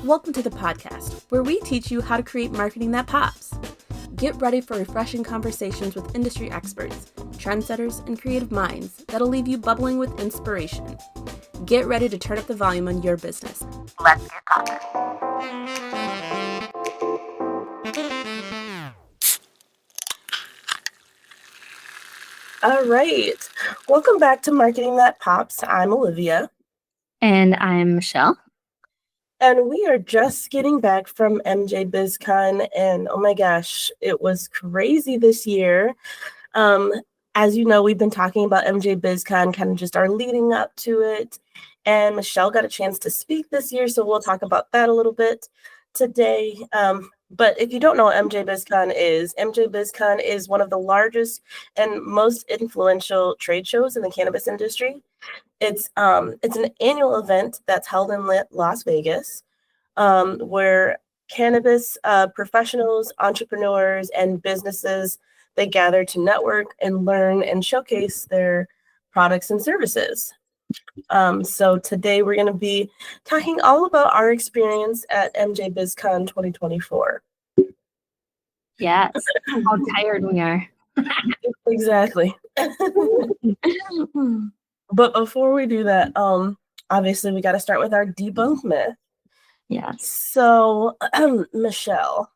Welcome to the podcast, where we teach you how to create marketing that pops. Get ready for refreshing conversations with industry experts, trendsetters, and creative minds that'll leave you bubbling with inspiration. Get ready to turn up the volume on your business. Let's get talking. All right. Welcome back to Marketing That Pops. I'm Olivia. And I'm Michelle. And we are just getting back from MJBizCon, and oh my gosh, it was crazy this year. As you know, we've been talking about MJBizCon, kind of just our leading up to it. And Michelle got a chance to speak this year, so we'll talk about that a little bit today. But if you don't know what MJBizCon is one of the largest and most influential trade shows in the cannabis industry. It's an annual event that's held in Las Vegas, where cannabis professionals, entrepreneurs, and businesses, they gather to network and learn and showcase their products and services. So today we're going to be talking all about our experience at MJBizCon 2024. Yes, how tired we are. Exactly. But before we do that, obviously we got to start with our debunk myth. Yes. So, Michelle,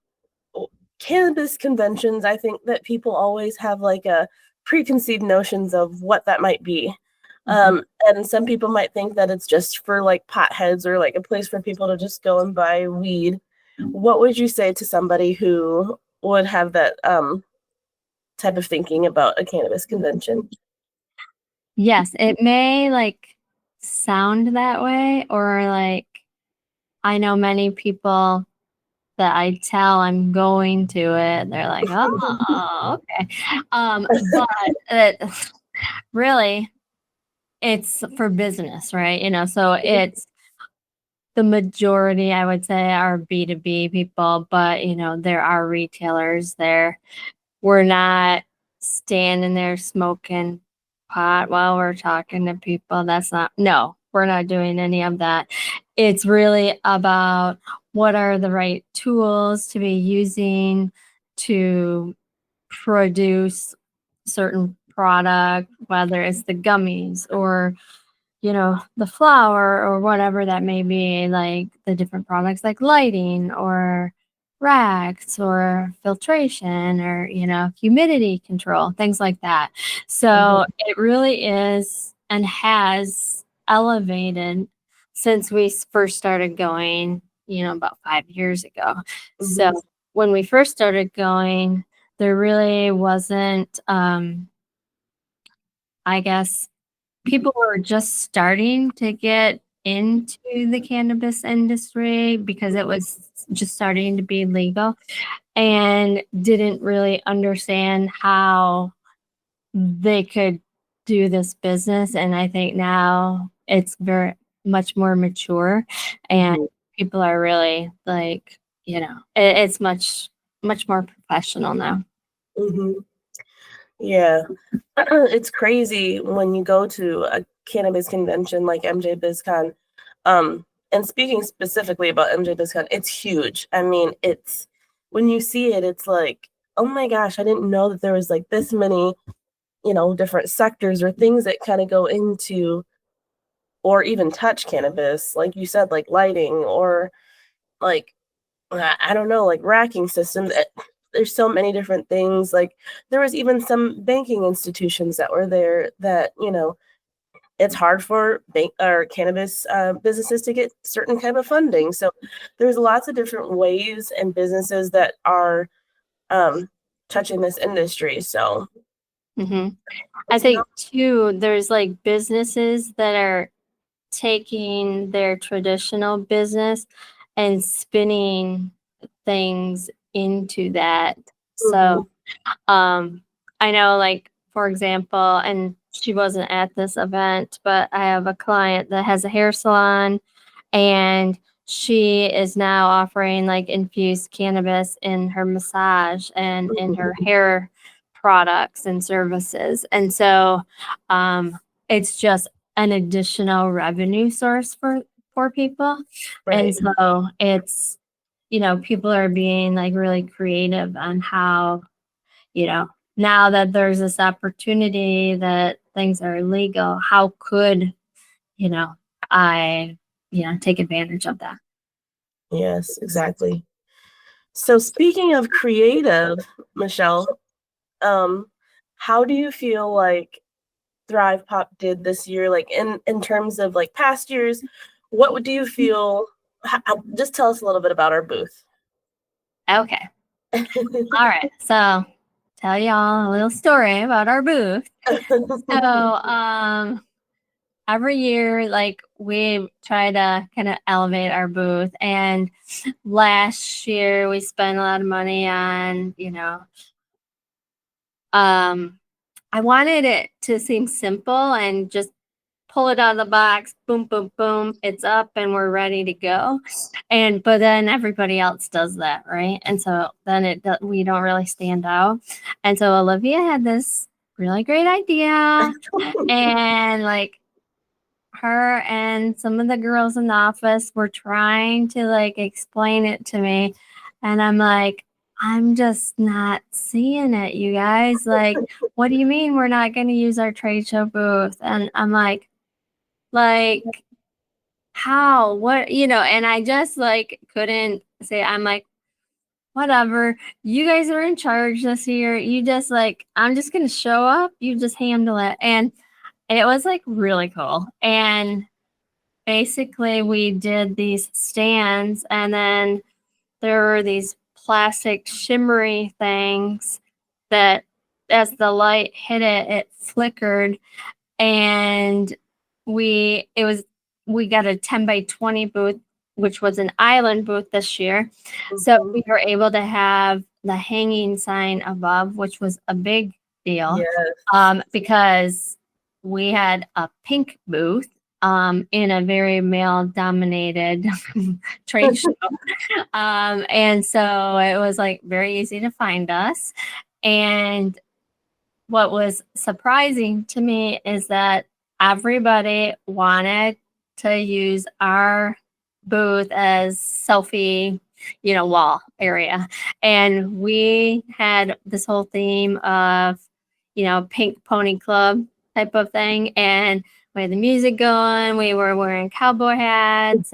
cannabis conventions, I think that people always have like a preconceived notions of what that might be. And some people might think that it's just for like potheads or like a place for people to just go and buy weed. What would you say to somebody who would have that type of thinking about a cannabis convention? Yes, it may like sound that way, or like I know many people that I tell I'm going to it, they're like, oh, okay. But really, it's for business, right? So it's the majority, I would say, are B2B people, but there are retailers there. We're not standing there smoking pot while we're talking to people. We're not doing any of that. It's really about what are the right tools to be using to produce certain product, whether it's the gummies or the flower or whatever that may be, like the different products like lighting or racks or filtration or humidity control, things like that. So it really is and has elevated since we first started going, about 5 years ago. So when we first started going, there really wasn't I guess people were just starting to get into the cannabis industry because it was just starting to be legal and didn't really understand how they could do this business. And I think now it's very much more mature and people are really like, it's much more professional now. Yeah, it's crazy when you go to a cannabis convention like MJBizCon. And speaking specifically about MJBizCon, it's huge. I mean, it's when you see it, it's like, oh my gosh, I didn't know that there was like this many, different sectors or things that kind of go into or even touch cannabis, like you said, like lighting or like I don't know, like racking systems. There's so many different things. Like there was even some banking institutions that were there that, it's hard for bank or cannabis businesses to get certain kind of funding. So there's lots of different ways and businesses that are touching this industry. So I think too, there's like businesses that are taking their traditional business and spinning things into that. So I know, like, for example, and she wasn't at this event, but I have a client that has a hair salon and she is now offering like infused cannabis in her massage and in her hair products and services. And so it's just an additional revenue source for for people. Right. And so it's, people are being like really creative on how, now that there's this opportunity that things are legal, how could, I, take advantage of that? Yes, exactly. So speaking of creative, Michelle, how do you feel like ThrivePOP did this year? Like in terms of like past years, what do you feel? Just tell us a little bit about our booth. Okay. All right. So tell y'all a little story about our booth. So every year, like, we try to kind of elevate our booth, and last year we spent a lot of money on, I wanted it to seem simple and just pull it out of the box, boom, boom, boom, it's up and we're ready to go. But then everybody else does that, right? And so then we don't really stand out. And so Olivia had this really great idea, and like, her and some of the girls in the office were trying to like explain it to me, and I'm like, I'm just not seeing it, you guys. Like, what do you mean we're not going to use our trade show booth? And I'm like, how? What? And I just like couldn't say. I'm like, whatever. You guys are in charge this year. You just like, I'm just going to show up. You just handle it. And it was like really cool. And basically we did these stands, and then there were these plastic shimmery things that as the light hit it, it flickered. And we got a 10 by 20 booth, which was an island booth this year. So we were able to have the hanging sign above, which was a big deal. Yes. Because we had a pink booth in a very male dominated trade show. And so it was like very easy to find us. And what was surprising to me is that everybody wanted to use our booth as selfie, wall area. And we had this whole theme of, pink pony club type of thing. And we had the music going. We were wearing cowboy hats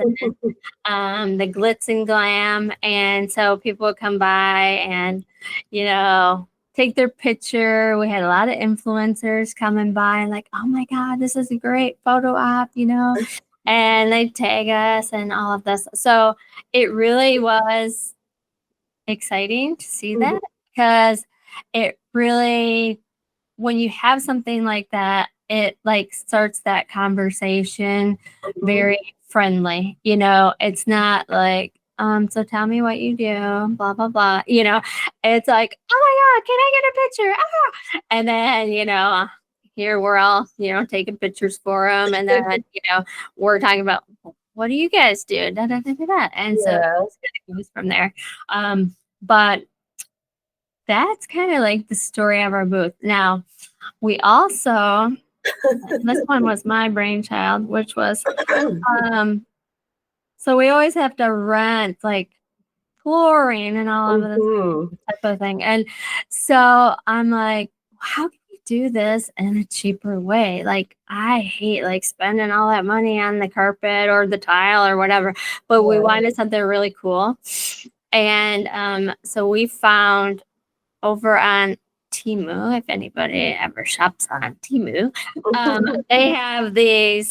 and the glitz and glam. And so people would come by and, take their picture. We had a lot of influencers coming by and like, oh my God, this is a great photo op, and they tag us and all of this. So it really was exciting to see that, because it really, when you have something like that, it like starts that conversation very friendly. It's not like, so tell me what you do, blah, blah, blah. It's like, oh my God, can I get a picture? Ah! And then, here we're all, taking pictures for them. And then, we're talking about, what do you guys do? Da, da, da, da, da. And so it goes from there. But that's kind of like the story of our booth. Now, we also, this one was my brainchild, which was, so we always have to rent like flooring and all of this type of thing. And so I'm like, how can we do this in a cheaper way? Like, I hate like spending all that money on the carpet or the tile or whatever, but we wanted something really cool. And so we found over on Temu, if anybody ever shops on Temu, they have the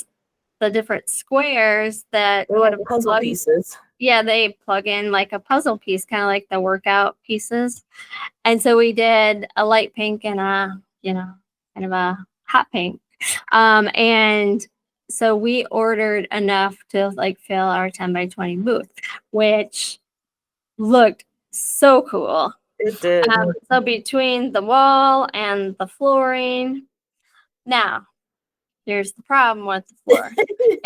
different squares that They're like puzzle pieces. Yeah, they plug in like a puzzle piece, kind of like the workout pieces. And so we did a light pink and a, kind of a hot pink. And so we ordered enough to like fill our 10 by 20 booth, which looked so cool. It did. So between the wall and the flooring, now here's the problem with the floor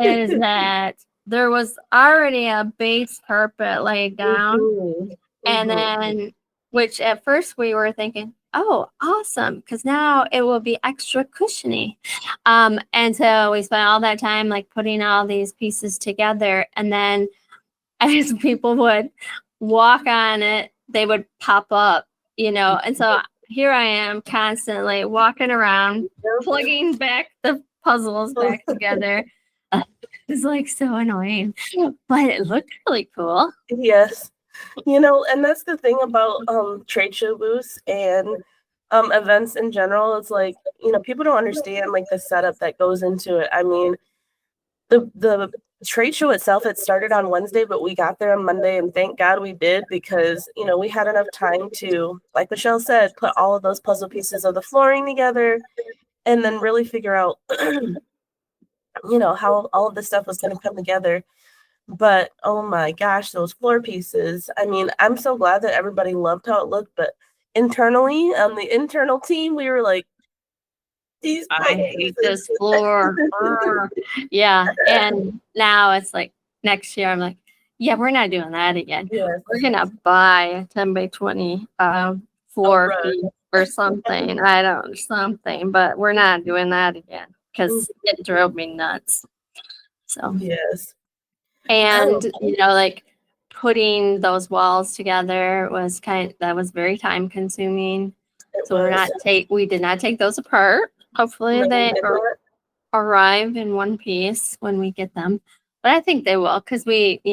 is that there was already a base carpet laid down. And then, which at first we were thinking, oh, awesome, because now it will be extra cushiony. And so we spent all that time like putting all these pieces together, and then as people would walk on it, they would pop up, and so here I am constantly walking around, plugging back the puzzles back together. It's like so annoying, but it looked really cool. Yes. And that's the thing about trade show booths and events in general. It's like, people don't understand like the setup that goes into it. I mean, the trade show itself, it started on Wednesday, but we got there on Monday, and thank God we did, because we had enough time to, like Michelle said, put all of those puzzle pieces of the flooring together and then really figure out how all of this stuff was going to come together. But oh my gosh, those floor pieces. I mean, I'm so glad that everybody loved how it looked, but internally, on the internal team, we were like, I hate this floor. Yeah. And now it's like next year, I'm like, yeah, we're not doing that again. Yes. We're going to buy a 10 by 20 floor piece or something. I don't know, something, but we're not doing that again because it drove me nuts. So, yes. And, like putting those walls together was that was very time consuming. So we did not take those apart. Hopefully they arrive in one piece when we get them, but I think they will, because we, put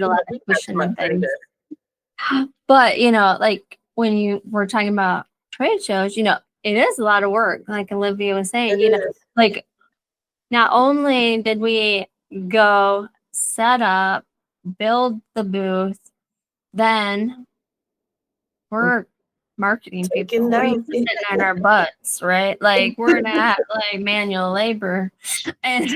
a lot of cushion in things. But like when you were talking about trade shows, it is a lot of work. Like Olivia was saying, like not only did we go set up, build the booth, then we're marketing people. We're sitting on our butts, right? Like we're not like manual labor, and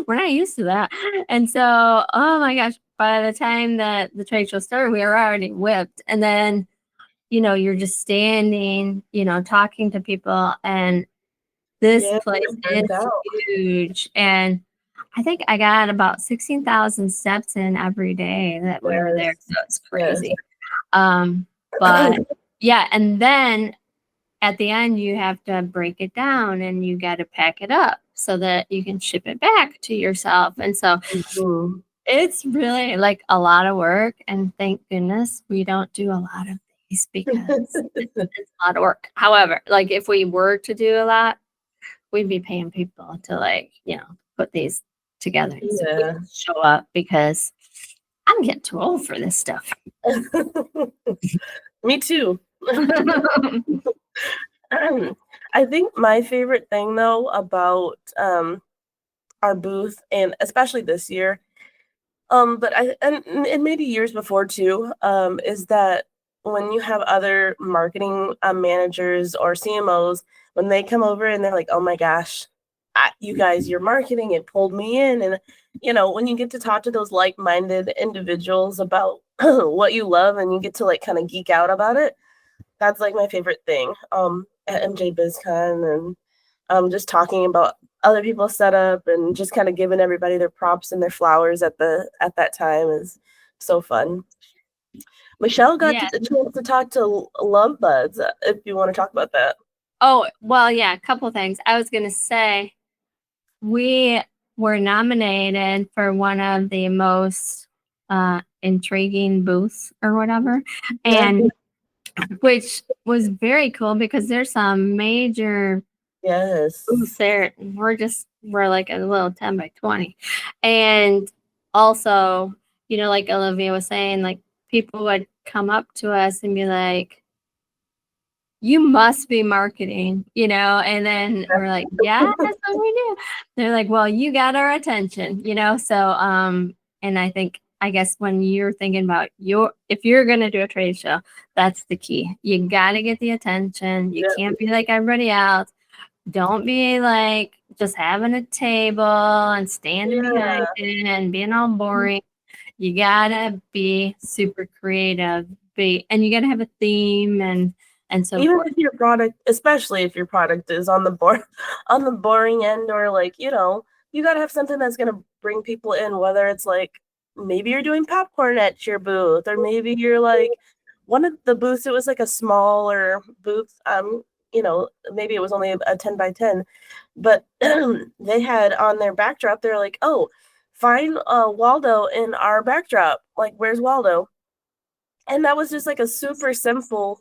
we're not used to that. And so, oh my gosh, by the time that the trade show started, we were already whipped. And then, you're just standing, talking to people, and this place is huge. And I think I got about 16,000 steps in every day that we were there. So it's crazy. But yeah, and then at the end you have to break it down and you got to pack it up so that you can ship it back to yourself. And so it's really like a lot of work, and thank goodness we don't do a lot of these because it's a lot of work. However, like if we were to do a lot, we'd be paying people to like, put these together so we can show up, because I'm getting too old for this stuff. Me too. I think my favorite thing though about our booth, and especially this year, but and maybe years before too, is that when you have other marketing managers or CMOs, when they come over and they're like, oh my gosh, you guys, your marketing, it pulled me in. And when you get to talk to those like-minded individuals about what you love, and you get to like kind of geek out about it, that's like my favorite thing at MJBizCon. And just talking about other people's setup and just kind of giving everybody their props and their flowers at that time is so fun. Michelle got the chance to talk to Love Buds, if you want to talk about that. Oh, well, yeah, a couple things. I was going to say, we were nominated for one of the most intriguing booths or whatever, and which was very cool because there's some major booths there. We're like a little 10 by 20. And also, like Olivia was saying, like people would come up to us and be like, you must be marketing, and then we're like, yeah, that's what we do. They're like, well, you got our attention, so and I guess when you're thinking about if you're going to do a trade show, that's the key. You got to get the attention. You can't be like everybody else. Don't be like just having a table and standing behind it and being all boring. You gotta be super creative, and you gotta have a theme and so even forth. If your product, especially if your product is on the boring end, or like, you gotta have something that's gonna bring people in, whether it's like maybe you're doing popcorn at your booth, or maybe you're like one of the booths, it was like a smaller booth, maybe it was only a 10 by 10, but they had on their backdrop, they're like, oh, find Waldo in our backdrop. Like, where's Waldo? And that was just like a super simple,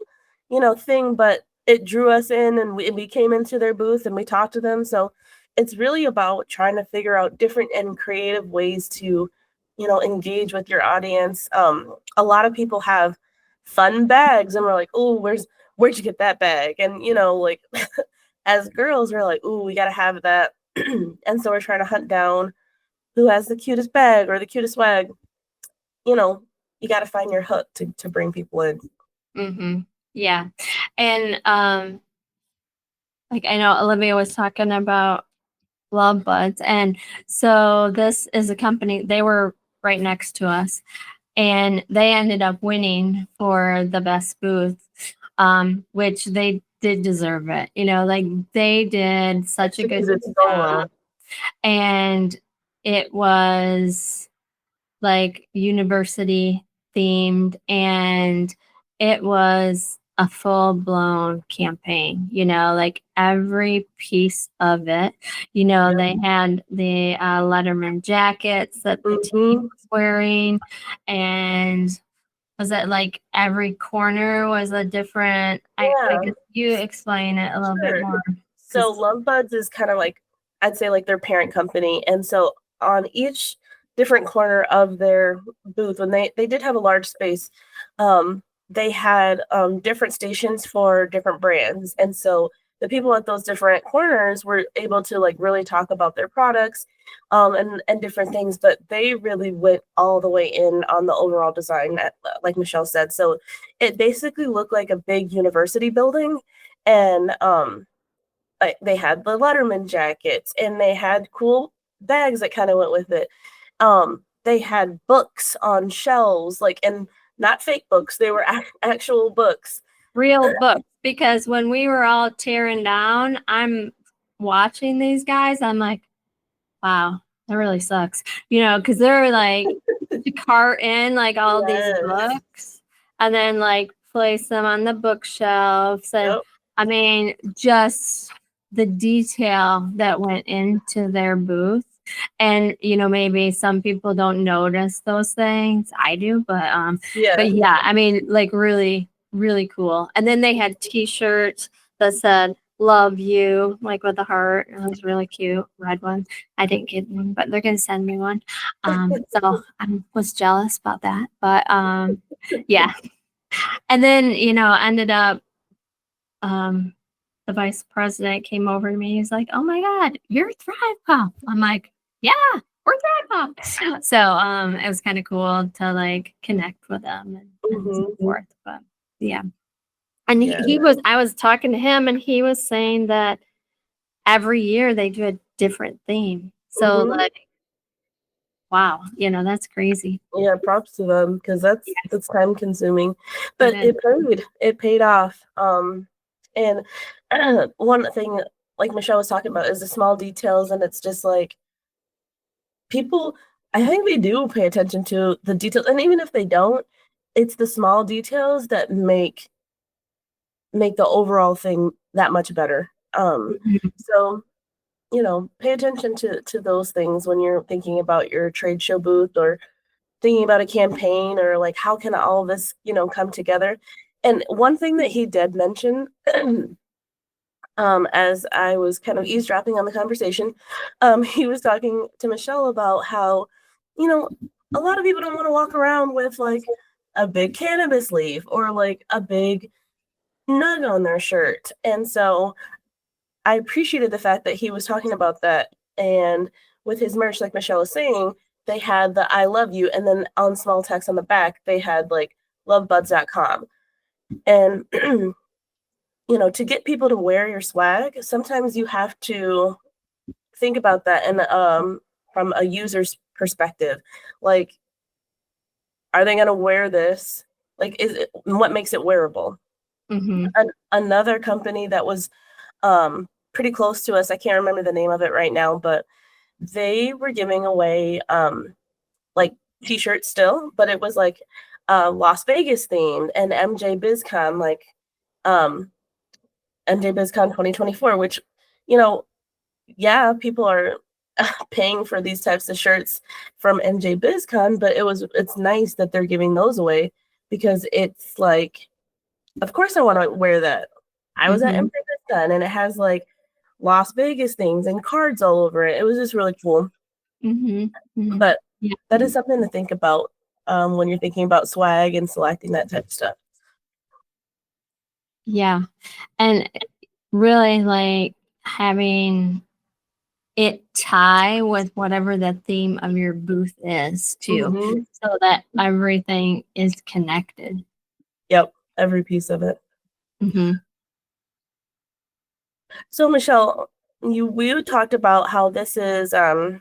thing, but it drew us in, and we came into their booth and we talked to them. So it's really about trying to figure out different and creative ways to, engage with your audience. A lot of people have fun bags, and we're like, oh, where'd you get that bag? And, like as girls, we're like, oh, we got to have that. And so we're trying to hunt down who has the cutest bag or the cutest swag. You got to find your hook to bring people in. Mm-hmm. Yeah. And like I know Olivia was talking about Love Buds, and so this is a company, they were right next to us, and they ended up winning for the best booth, which they did deserve it. Like they did such a good job. And it was like university themed, and it was a full-blown campaign, like every piece of it. They had the Letterman jackets that the team was wearing, and was it like every corner was a different, I guess you explain it a little bit more. So Love Buds is kind of like, I'd say like their parent company. And so on each different corner of their booth, when they did have a large space, they had different stations for different brands. And so the people at those different corners were able to like really talk about their products and different things, but they really went all the way in on the overall design, like Michelle said. So it basically looked like a big university building, and they had the Letterman jackets, and they had cool bags that kind of went with it. They had books on shelves, and not fake books. They were actual books. Real books. Because when we were all tearing down, I'm watching these guys. I'm like, wow, that really sucks. Because they're like to cart in like all these books and then like place them on the bookshelves. And I mean, just the detail that went into their booth. And maybe some people don't notice those things. I do, but yeah, I mean, like really, really cool. And then they had t-shirts that said "Love You," like with a heart. It was really cute, red one. I didn't get one, but they're gonna send me one. So I was jealous about that, but yeah. And then ended up the vice president came over to me. He's like, "Oh my God, you're ThrivePOP." I'm like, "Yeah, we're ThrivePOP." So it was kind of cool to like connect with them and so forth. But yeah. And I was talking to him, and he was saying that every year they do a different theme. So like, wow, that's crazy. Yeah, props to them, because that's time consuming, but it paid off. And one thing, like Michelle was talking about, is the small details, and it's just like people, I think they do pay attention to the details, and even if they don't, it's the small details that make the overall thing that much better. So pay attention to those things when you're thinking about your trade show booth, or thinking about a campaign, or like, how can all of this come together. And one thing that he did mention as I was kind of eavesdropping on the conversation, he was talking to Michelle about how a lot of people don't want to walk around with like a big cannabis leaf or like a big nug on their shirt. And so I appreciated the fact that he was talking about that. And with his merch, like Michelle was saying, they had the "I love you," and then on small text on the back, they had like lovebuds.com. And to get people to wear your swag, sometimes you have to think about that, and from a user's perspective, like, are they going to wear this? Like, what makes it wearable? Another company that was pretty close to us, I can't remember the name of it right now, but they were giving away like t-shirts still, but it was like Las Vegas themed and MJBizCon, like MJBizCon 2024, which, you know, yeah, people are paying for these types of shirts from MJBizCon, but it's nice that they're giving those away because it's like, of course I want to wear that. I was at Mm-hmm. MJBizCon and it has like Las Vegas things and cards all over it. It was just really cool. Mm-hmm. Mm-hmm. But Yeah. that is something to think about when you're thinking about swag and selecting that type of stuff. Yeah. And really like having it tie with whatever the theme of your booth is too, Mm-hmm. so that everything is connected. Yep, every piece of it. Mm-hmm. So Michelle, we talked about how this was our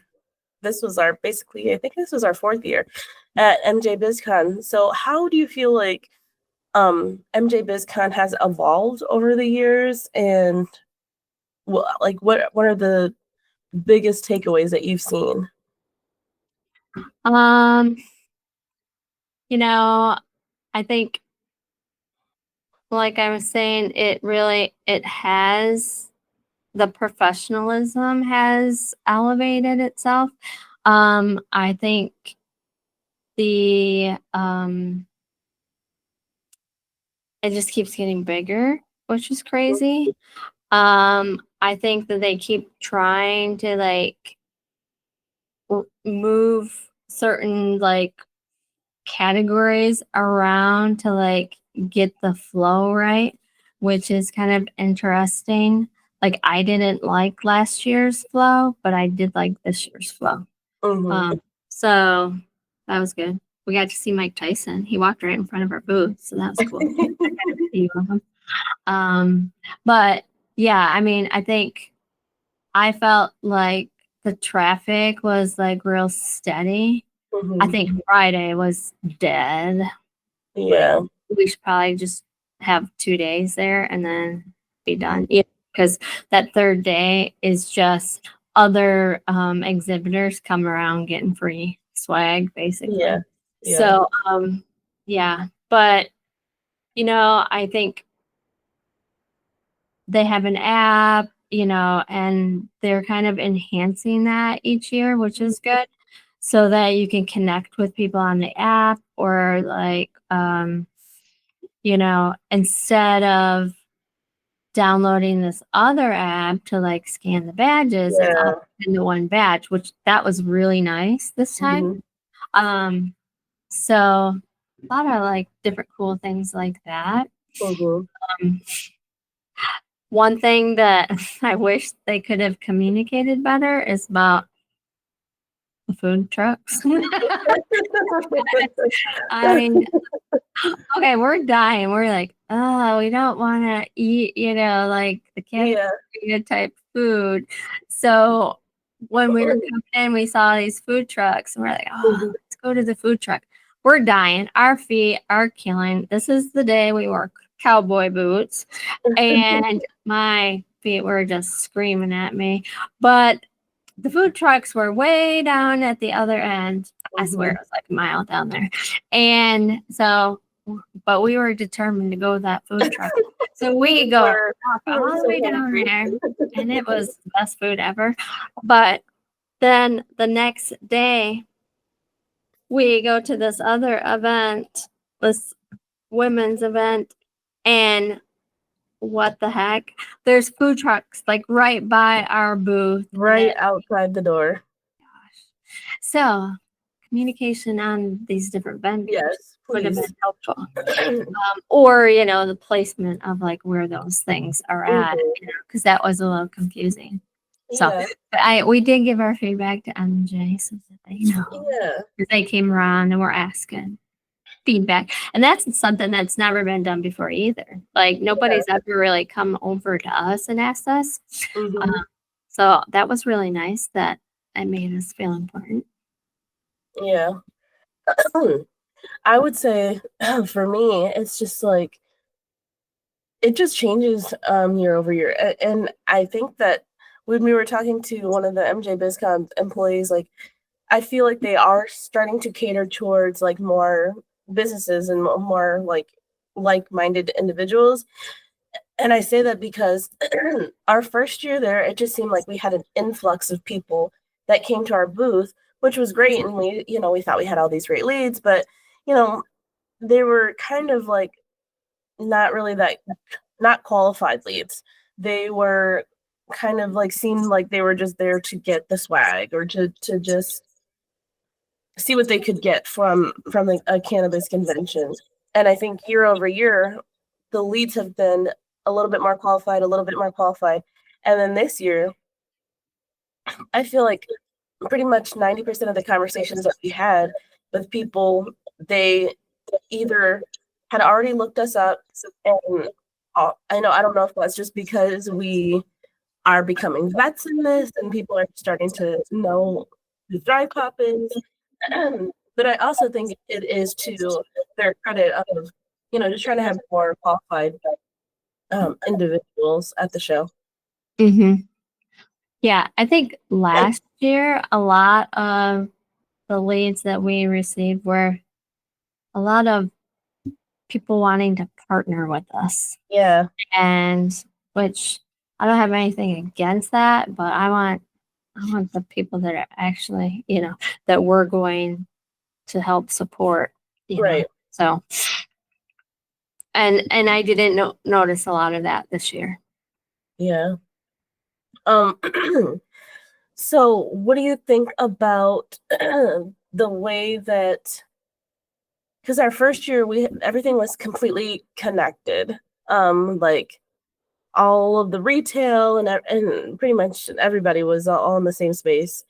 basically, I think this was our 4th year at MJBizCon. So how do you feel like MJBizCon has evolved over the years, and what are the biggest takeaways that you've seen? You know, I think, like I was saying, it has, the professionalism has elevated itself. I think the it just keeps getting bigger, which is crazy. I think that they keep trying to like move certain like categories around to like get the flow right, which is kind of interesting. Like I didn't like last year's flow, but I did like this year's flow. Mm-hmm. So that was good. We got to see Mike Tyson. He walked right in front of our booth, so that was cool. I got to see him. But yeah, I mean, I think I felt like the traffic was like real steady. I Mm-hmm. think Friday was dead. Like Yeah. we should probably just have 2 days there and then be done. Yeah, because that third day is just other exhibitors come around getting free swag, basically. Yeah. Yeah. So yeah, but I think they have an app, and they're kind of enhancing that each year, which is good, so that you can connect with people on the app, or like instead of downloading this other app to like scan the badges, it's all Yeah. into one badge, which that was really nice this time. Mm-hmm. So a lot of like different cool things like that. Mm-hmm. Um, One thing that I wish they could have communicated better is about the food trucks. I mean, okay, we're dying. We're like, oh, we don't want to eat, like the Yeah. cafeteria type food. So when we were coming in, we saw these food trucks, and we're like, oh, Mm-hmm. let's go to the food truck. We're dying. Our feet are killing. This is the day we wore cowboy boots, and my feet were just screaming at me. But the food trucks were way down at the other end. I swear it was like a mile down there. And so, but we were determined to go to that food truck. So we walk all the way down there, and it was the best food ever. But then the next day, we go to this other event, this women's event, and what the heck? There's food trucks like right by our booth. Right outside the door. So communication on these different vendors Yes, would have please. been helpful. Or, the placement of like where those things are at, because that was a little confusing. So Yeah. but we did give our feedback to MJ so that they know. Yeah. Because they came around and were asking feedback. And that's something that's never been done before either. Like nobody's ever really come over to us and asked us. Mm-hmm. So that was really nice that it made us feel important. Yeah. I would say for me, it's just like it just changes year over year. And I think that when we were talking to one of the MJBizCon employees, like I feel like they are starting to cater towards like more businesses and more like-minded individuals. And I say that because our first year there, it just seemed like we had an influx of people that came to our booth, which was great. And we thought we had all these great leads, but, they were kind of like not really not qualified leads. They were kind of like seemed like they were just there to get the swag or to just see what they could get from a cannabis convention. And I think year over year, the leads have been a little bit more qualified, a little bit more qualified. And then this year, I feel like pretty much 90% of the conversations that we had with people, they either had already looked us up, and I don't know if that's just because we are becoming vets in this and people are starting to know who ThrivePOP is. But I also think it is to their credit of, just trying to have more qualified individuals at the show. Mm-hmm. Yeah, I think last year, a lot of the leads that we received were a lot of people wanting to partner with us. Yeah. And which I don't have anything against that, but I want the people that are actually, that we're going to help support, Right. So, and I didn't notice a lot of that this year. Yeah. So what do you think about the way that, because our first year everything was completely connected, like all of the retail and pretty much everybody was all in the same space.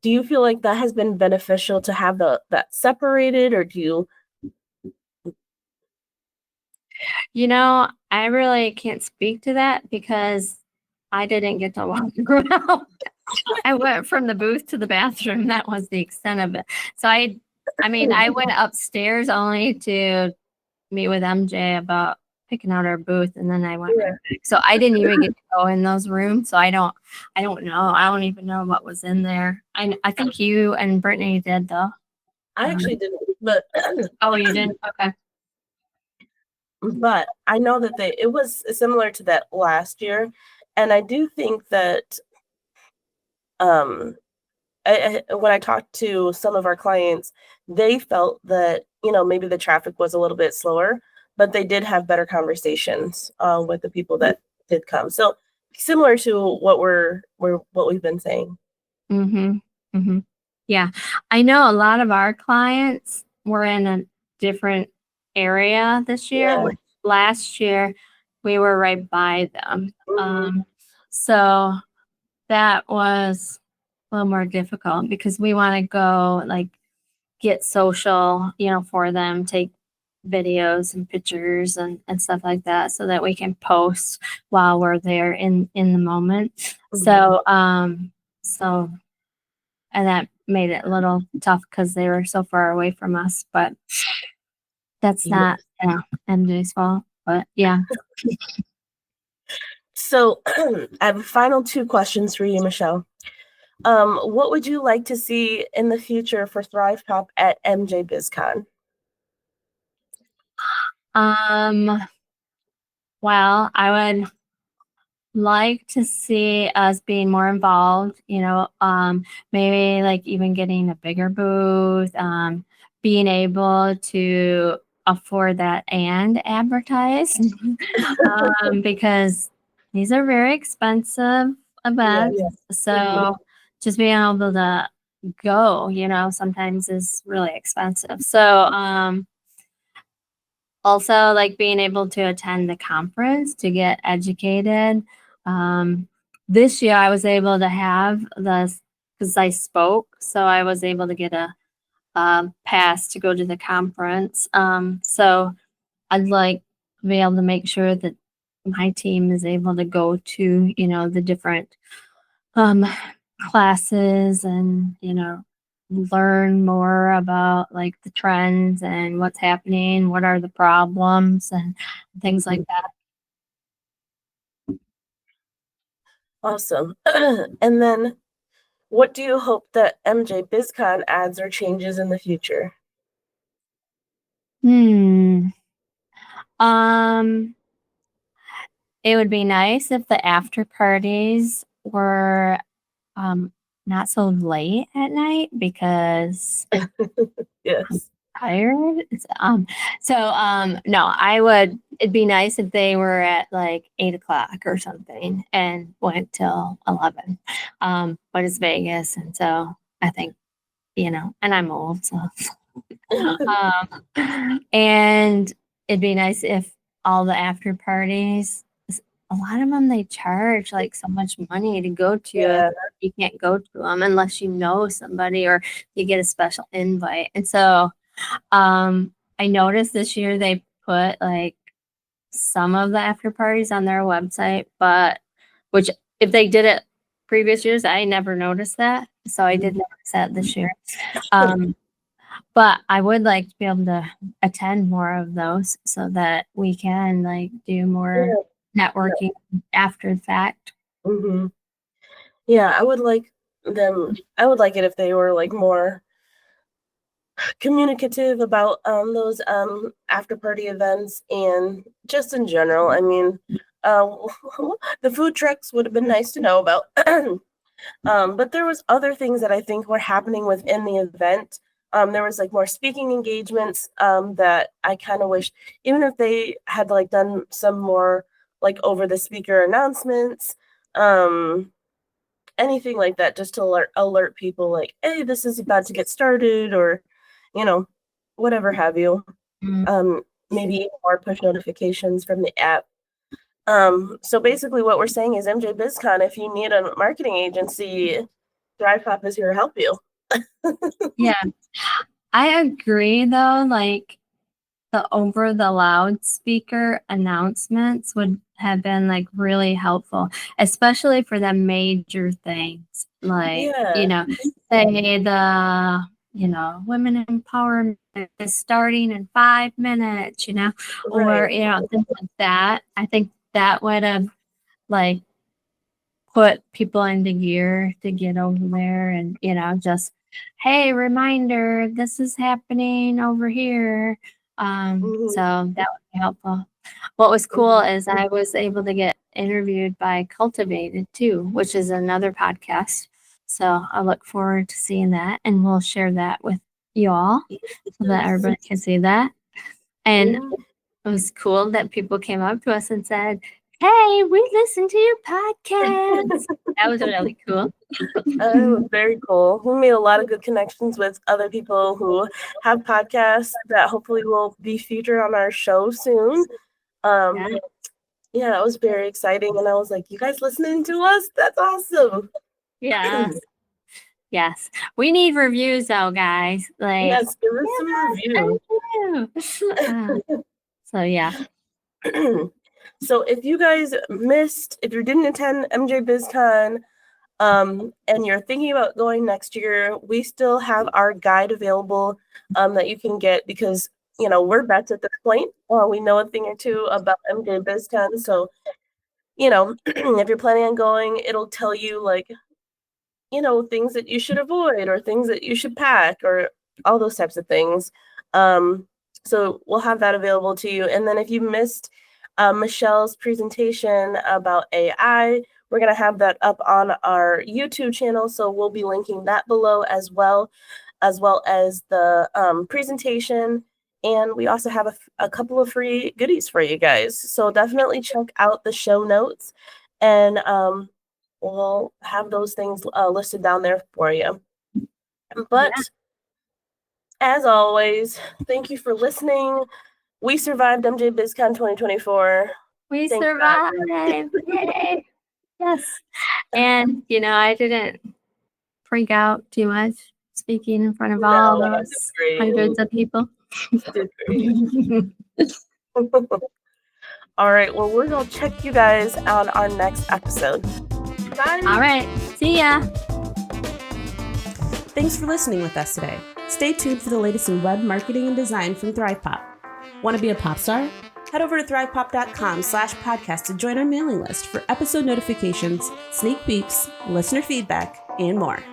Do you feel like that has been beneficial to have that separated, or do you? I really can't speak to that because I didn't get to walk around. I went from the booth to the bathroom. That was the extent of it. So I went upstairs only to meet with MJ about picking out our booth, and then I went right back. So I didn't even get to go in those rooms. So I don't know. I don't even know what was in there. I think you and Brittany did though. I actually didn't, but oh, you didn't? Okay. But I know that it was similar to that last year, and I do think that when I talked to some of our clients, they felt that maybe the traffic was a little bit slower, but they did have better conversations with the people that did come. So similar to what we've been saying. Mm-hmm. Mm-hmm. Yeah, I know a lot of our clients were in a different area this year. Yeah. Last year, we were right by them. Mm-hmm. So that was a little more difficult because we want to go get social, for them, take videos and pictures and stuff like that so that we can post while we're there in the moment. Mm-hmm. So and that made it a little tough because they were so far away from us, but that's not MJ's fault, but yeah. So I have final two questions for you, Michelle. What would you like to see in the future for ThrivePOP at MJBizCon? Well, I would like to see us being more involved, maybe even getting a bigger booth, being able to afford that and advertise, because these are very expensive events. So just being able to go, sometimes is really expensive. So, also being able to attend the conference to get educated. This year I was able to have because I spoke, so I was able to get a pass to go to the conference. So I'd like to be able to make sure that my team is able to go to, the different classes and, learn more about the trends and what's happening, what are the problems and things like that. Awesome. And then what do you hope that MJBizCon adds or changes in the future? It would be nice if the after parties were not so late at night because Yes. tired. No, it'd be nice if they were at like 8 o'clock or something and went till 11. But it's Vegas. And so I think, and I'm old, so, and it'd be nice if all the after parties, a lot of them, they charge like so much money to go to. Yeah. You can't go to them unless you know somebody or you get a special invite. And so I noticed this year they put like some of the after parties on their website, but which if they did it previous years, I never noticed that. So I did notice that this year. But I would like to be able to attend more of those so that we can like do more networking after the fact. Mm-hmm. Yeah, I would like it if they were like more communicative about those after party events and just in general. I mean, the food trucks would have been nice to know about. But there was other things that I think were happening within the event. There was like more speaking engagements that I kind of wish, even if they had like done some more like over the speaker announcements, anything like that, just to alert people like, hey, this is about to get started, or whatever have you. Maybe even more push notifications from the app. So basically what we're saying is MJBizCon, if you need a marketing agency, ThrivePOP is here to help you. Yeah. I agree though, like the over the loudspeaker announcements would have been like really helpful, especially for the major things. Like, Yeah. say the, women empowerment is starting in 5 minutes, or, Right. things like that. I think that would have like put people into gear to get over there and, just, hey, reminder, this is happening over here. Mhm. So that would be helpful. What was cool Mhm. is I was able to get interviewed by Cultivated too, which is another podcast. So I look forward to seeing that, and we'll share that with you all so that Yes. everybody can see that. And Mhm. it was cool that people came up to us and said, hey, we listened to your podcast. That was really cool. It was very cool. We made a lot of good connections with other people who have podcasts that hopefully will be featured on our show soon. Yeah, that was very exciting. And I was like, you guys listening to us? That's awesome. Yes. Yes. We need reviews though, guys. Like, Yes, give us some review. So yeah. So if you guys if you didn't attend MJBizCon, and you're thinking about going next year, we still have our guide available that you can get because we're vets at this point. We know a thing or two about MJBizCon, so if you're planning on going, it'll tell you like things that you should avoid or things that you should pack or all those types of things. So we'll have that available to you. And then if you missed Michelle's presentation about AI, we're going to have that up on our YouTube channel. So we'll be linking that below as well as the presentation. And we also have a couple of free goodies for you guys. So definitely check out the show notes, and we'll have those things listed down there for you. But as always, thank you for listening. We survived MJBizCon 2024. We Thank survived. God. Yes. And, I didn't freak out too much speaking in front of all those hundreds of people. Did great. All right. Well, we're going to check you guys on our next episode. Bye. All right. See ya. Thanks for listening with us today. Stay tuned for the latest in web marketing and design from ThrivePOP. Want to be a pop star? Head over to thrivepop.com/podcast to join our mailing list for episode notifications, sneak peeks, listener feedback, and more.